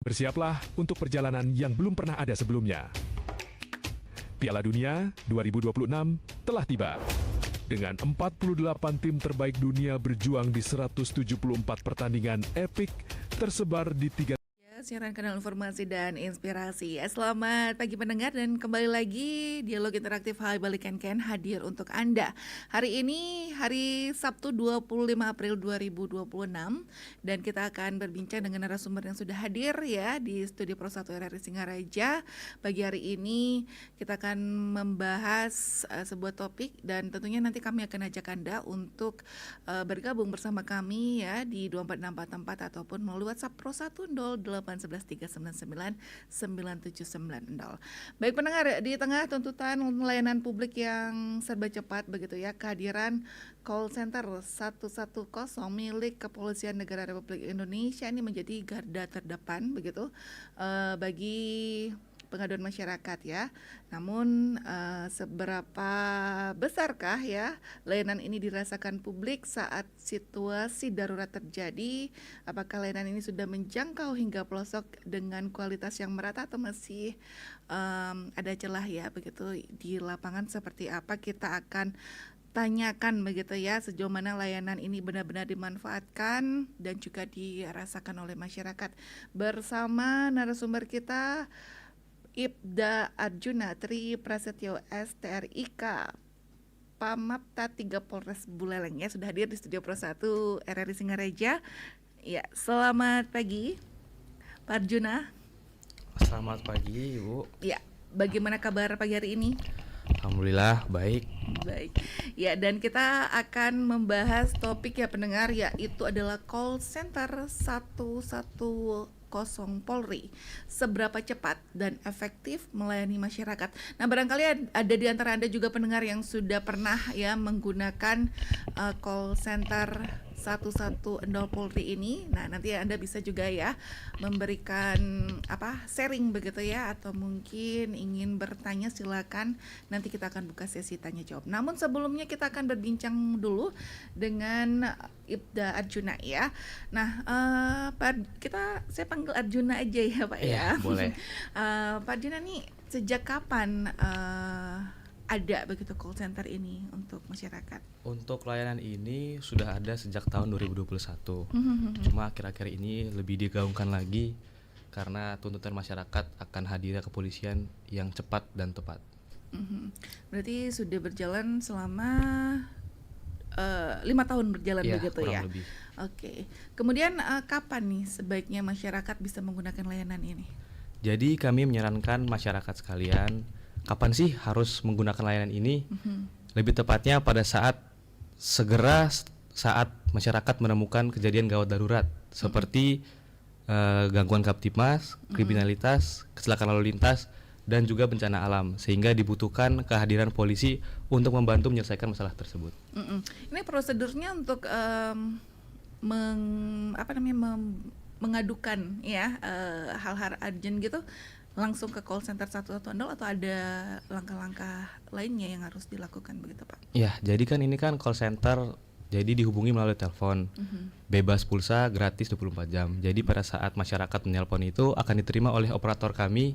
Bersiaplah untuk perjalanan yang belum pernah ada sebelumnya. Piala Dunia 2026 telah tiba. Dengan 48 tim terbaik dunia berjuang di 174 pertandingan epik tersebar di 3 Siaran kanal informasi dan inspirasi. Selamat pagi pendengar dan kembali lagi Dialog Interaktif Hai Balik Ken hadir untuk Anda. Hari ini hari Sabtu 25 April 2026 dan kita akan berbincang dengan narasumber yang sudah hadir ya di Studio Pro 1 RRI Singaraja. Pagi hari ini kita akan membahas sebuah topik dan tentunya nanti kami akan ajak Anda untuk bergabung bersama kami ya di 24644 ataupun melalui WhatsApp Pro 1 0811399790. Baik pendengar, di tengah tuntutan layanan publik yang serba cepat begitu ya, kehadiran call center 110 milik Kepolisian Negara Republik Indonesia ini menjadi garda terdepan begitu bagi pengaduan masyarakat ya. Namun seberapa besarkah ya layanan ini dirasakan publik saat situasi darurat terjadi? Apakah layanan ini sudah menjangkau hingga pelosok dengan kualitas yang merata atau masih ada celah ya begitu di lapangan? Seperti apa kita akan tanyakan begitu ya, sejauh mana layanan ini benar-benar dimanfaatkan dan juga dirasakan oleh masyarakat. Bersama narasumber kita Ibda Arjuna Tri Prasetyo STRIK Pamapta 3 Polres Buleleng ya, sudah hadir di Studio Pro 1 RRI Singaraja. Ya, selamat pagi Pak Arjuna. Selamat pagi Ibu. Ya, bagaimana kabar pagi hari ini? Alhamdulillah baik. Baik. Ya, dan kita akan membahas topik ya pendengar, yaitu adalah call center 110 Polri. Seberapa cepat dan efektif melayani masyarakat. Nah, barangkali ada di antara Anda juga pendengar yang sudah pernah ya menggunakan call center 110 Polri ini. Nah, nanti Anda bisa juga ya memberikan sharing begitu ya, atau mungkin ingin bertanya silakan, nanti kita akan buka sesi tanya jawab. Namun sebelumnya kita akan berbincang dulu dengan Ibda Arjuna ya. Nah, saya panggil Arjuna aja ya Pak ya. Boleh. Pak Arjuna nih sejak kapan ada begitu call center ini untuk masyarakat? Untuk layanan ini sudah ada sejak tahun 2021. Cuma akhir-akhir ini lebih digaungkan lagi karena tuntutan masyarakat akan hadirnya kepolisian yang cepat dan tepat. Berarti sudah berjalan selama 5 tahun berjalan begitu ya? Kurang lebih. Oke. Kemudian kapan nih sebaiknya masyarakat bisa menggunakan layanan ini? Jadi kami menyarankan masyarakat sekalian, kapan sih harus menggunakan layanan ini? Lebih tepatnya pada saat masyarakat menemukan kejadian gawat darurat seperti gangguan Kamtibmas, kriminalitas, kecelakaan lalu lintas, dan juga bencana alam, sehingga dibutuhkan kehadiran polisi untuk membantu menyelesaikan masalah tersebut. Ini prosedurnya untuk mengadukan ya hal-hal urgent gitu langsung ke call center 110 atau ada langkah-langkah lainnya yang harus dilakukan begitu Pak? Ya, jadi kan ini kan call center, jadi dihubungi melalui telepon, bebas pulsa, gratis 24 jam. Jadi pada saat masyarakat menelpon itu akan diterima oleh operator kami,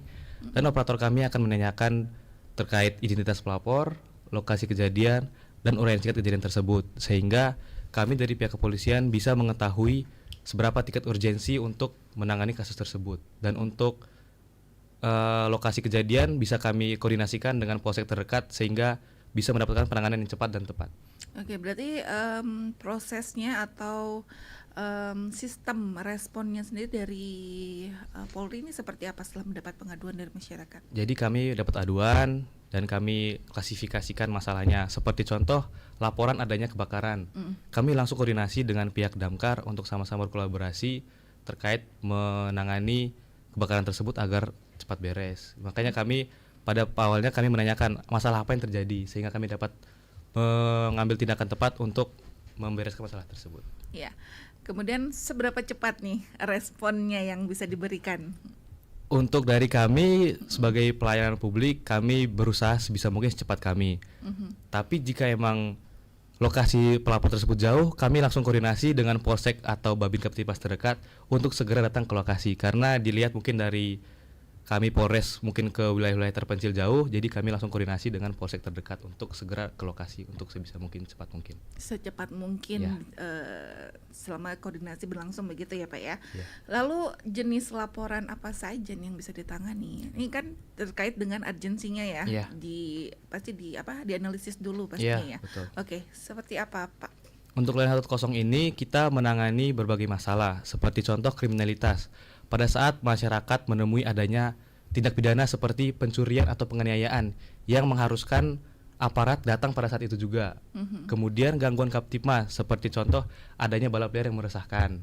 dan operator kami akan menanyakan terkait identitas pelapor, lokasi kejadian, dan uraian singkat kejadian tersebut, sehingga kami dari pihak kepolisian bisa mengetahui seberapa tingkat urgensi untuk menangani kasus tersebut. Dan untuk lokasi kejadian bisa kami koordinasikan dengan polsek terdekat sehingga bisa mendapatkan penanganan yang cepat dan tepat. Oke, berarti prosesnya atau sistem responnya sendiri dari Polri ini seperti apa setelah mendapat pengaduan dari masyarakat? Jadi kami dapat aduan dan kami klasifikasikan masalahnya. Seperti contoh laporan adanya kebakaran, kami langsung koordinasi dengan pihak damkar untuk sama-sama berkolaborasi terkait menangani kebakaran tersebut agar cepat beres. Makanya kami pada awalnya kami menanyakan masalah apa yang terjadi sehingga kami dapat mengambil tindakan tepat untuk membereskan masalah tersebut. Ya. Kemudian seberapa cepat nih responnya yang bisa diberikan? Untuk dari kami sebagai pelayanan publik, kami berusaha sebisa mungkin secepat kami. Tapi jika emang lokasi pelapor tersebut jauh, kami langsung koordinasi dengan Polsek atau Babin Kaptipas terdekat untuk segera datang ke lokasi. Karena dilihat mungkin dari kami Polres mungkin ke wilayah-wilayah terpencil jauh, jadi kami langsung koordinasi dengan Polsek terdekat untuk segera ke lokasi untuk sebisa mungkin cepat mungkin. Secepat mungkin Ya. selama koordinasi berlangsung begitu ya Pak ya. Ya. Lalu jenis laporan apa saja nih yang bisa ditangani? Ini kan terkait dengan urgensinya ya. Ya. Pasti dianalisis dulu pastinya ya. Betul. Oke, seperti apa Pak? Untuk layanan 110 ini kita menangani berbagai masalah seperti contoh kriminalitas. Pada saat masyarakat menemui adanya tindak pidana seperti pencurian atau penganiayaan yang mengharuskan aparat datang pada saat itu juga. Kemudian gangguan Kaptipmas seperti contoh adanya balap liar yang meresahkan.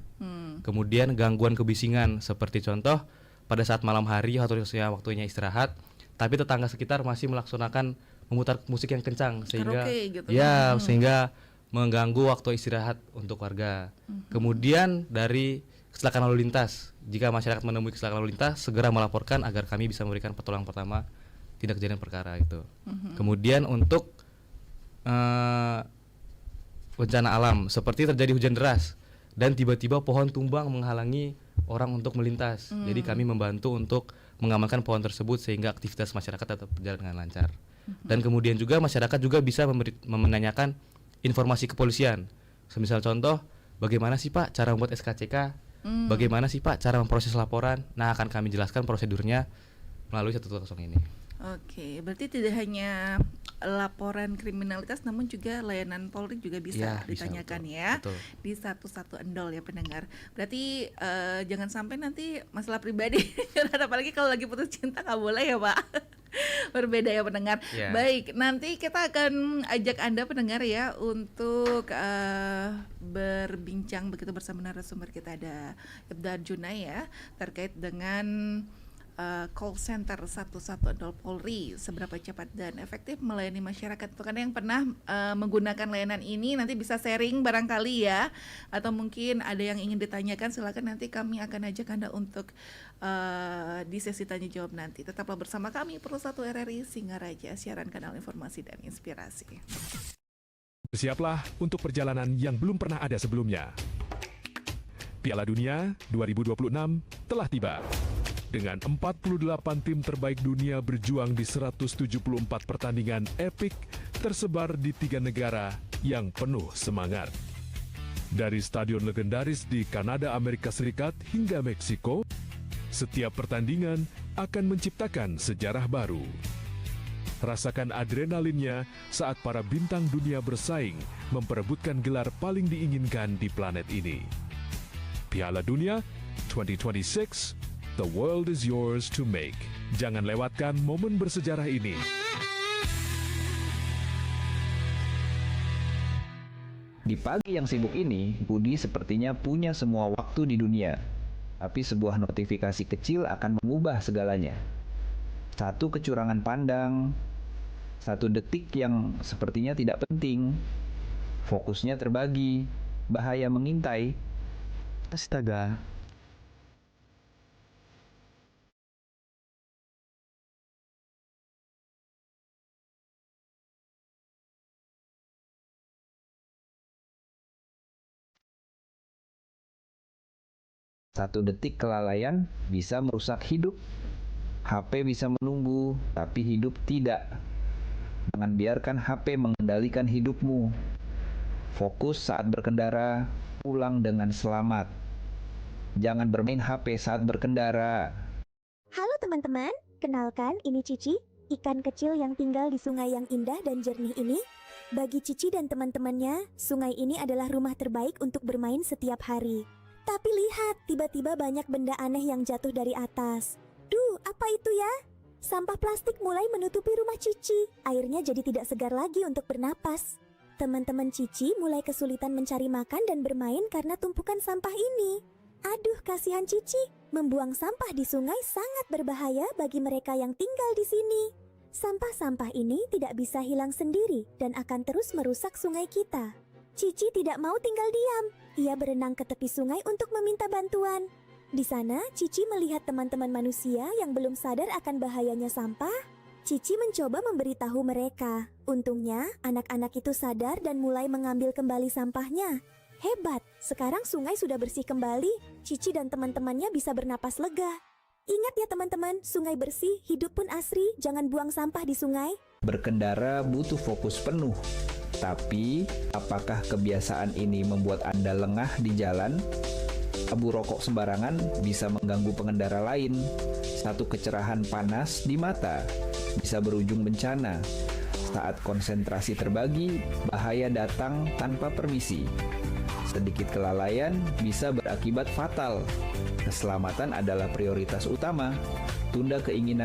Kemudian gangguan kebisingan seperti contoh pada saat malam hari waktunya istirahat, tapi tetangga sekitar masih melaksanakan memutar musik yang kencang sehingga Karaoke gitu. sehingga mengganggu waktu istirahat untuk warga. Kemudian dari kecelakaan lalu lintas, jika masyarakat menemui kecelakaan lalu lintas segera melaporkan agar kami bisa memberikan pertolongan pertama tindak kejadian perkara itu. Kemudian untuk bencana alam seperti terjadi hujan deras dan tiba-tiba pohon tumbang menghalangi orang untuk melintas. Jadi kami membantu untuk mengamankan pohon tersebut sehingga aktivitas masyarakat tetap berjalan dengan lancar. Dan kemudian juga masyarakat juga bisa menanyakan informasi kepolisian. Semisal contoh, bagaimana sih Pak cara membuat SKCK? Bagaimana sih Pak cara memproses laporan? Nah, akan kami jelaskan prosedurnya melalui 110 ini. Oke, berarti tidak hanya laporan kriminalitas namun juga layanan Polri juga bisa Ya, bisa, ditanyakan betul. ya. Betul. Di 110 ya pendengar. Berarti jangan sampai nanti masalah pribadi apalagi kalau lagi putus cinta nggak boleh ya Pak. Berbeda ya pendengar. Ya. Baik, nanti kita akan ajak Anda pendengar ya untuk berbincang begitu bersama narasumber kita, ada Ibda Junai ya, terkait dengan call center 110 Polri, seberapa cepat dan efektif melayani masyarakat. Untuk Anda yang pernah menggunakan layanan ini nanti bisa sharing barangkali ya, atau mungkin ada yang ingin ditanyakan, silakan nanti kami akan ajak Anda untuk di sesi tanya jawab nanti. Tetaplah bersama kami Pro 1 RRI Singaraja, siaran kanal informasi dan inspirasi. Bersiaplah untuk perjalanan yang belum pernah ada sebelumnya. Piala Dunia 2026 telah tiba. Dengan 48 tim terbaik dunia berjuang di 174 pertandingan epik tersebar di 3 negara yang penuh semangat. Dari stadion legendaris di Kanada, Amerika Serikat hingga Meksiko, setiap pertandingan akan menciptakan sejarah baru. Rasakan adrenalinnya saat para bintang dunia bersaing memperebutkan gelar paling diinginkan di planet ini. Piala Dunia 2026, the world is yours to make. Jangan lewatkan momen bersejarah ini. Di pagi yang sibuk ini, Budi sepertinya punya semua waktu di dunia. Tapi sebuah notifikasi kecil akan mengubah segalanya. Satu kecurangan pandang, satu detik yang sepertinya tidak penting. Fokusnya terbagi, bahaya mengintai. Astaga. Satu detik kelalaian bisa merusak hidup. HP bisa menunggu, tapi hidup tidak. Jangan biarkan HP mengendalikan hidupmu. Fokus saat berkendara, pulang dengan selamat. Jangan bermain HP saat berkendara. Halo teman-teman, kenalkan ini Cici, ikan kecil yang tinggal di sungai yang indah dan jernih ini. Bagi Cici dan teman-temannya, sungai ini adalah rumah terbaik untuk bermain setiap hari. Tapi lihat, tiba-tiba banyak benda aneh yang jatuh dari atas. Duh, apa itu ya? Sampah plastik mulai menutupi rumah Cici. Airnya jadi tidak segar lagi untuk bernapas. Teman-teman Cici mulai kesulitan mencari makan dan bermain karena tumpukan sampah ini. Aduh, kasihan Cici. Membuang sampah di sungai sangat berbahaya bagi mereka yang tinggal di sini. Sampah-sampah ini tidak bisa hilang sendiri dan akan terus merusak sungai kita. Cici tidak mau tinggal diam. Ia berenang ke tepi sungai untuk meminta bantuan. Di sana, Cici melihat teman-teman manusia yang belum sadar akan bahayanya sampah. Cici mencoba memberitahu mereka. Untungnya, anak-anak itu sadar dan mulai mengambil kembali sampahnya. Hebat, sekarang sungai sudah bersih kembali. Cici dan teman-temannya bisa bernapas lega. Ingat ya teman-teman, sungai bersih, hidup pun asri, jangan buang sampah di sungai. Berkendara butuh fokus penuh. Tapi, apakah kebiasaan ini membuat Anda lengah di jalan? Abu rokok sembarangan bisa mengganggu pengendara lain. Satu kecerahan panas di mata bisa berujung bencana. Saat konsentrasi terbagi, bahaya datang tanpa permisi. Sedikit kelalaian bisa berakibat fatal. Keselamatan adalah prioritas utama. Tunda keinginan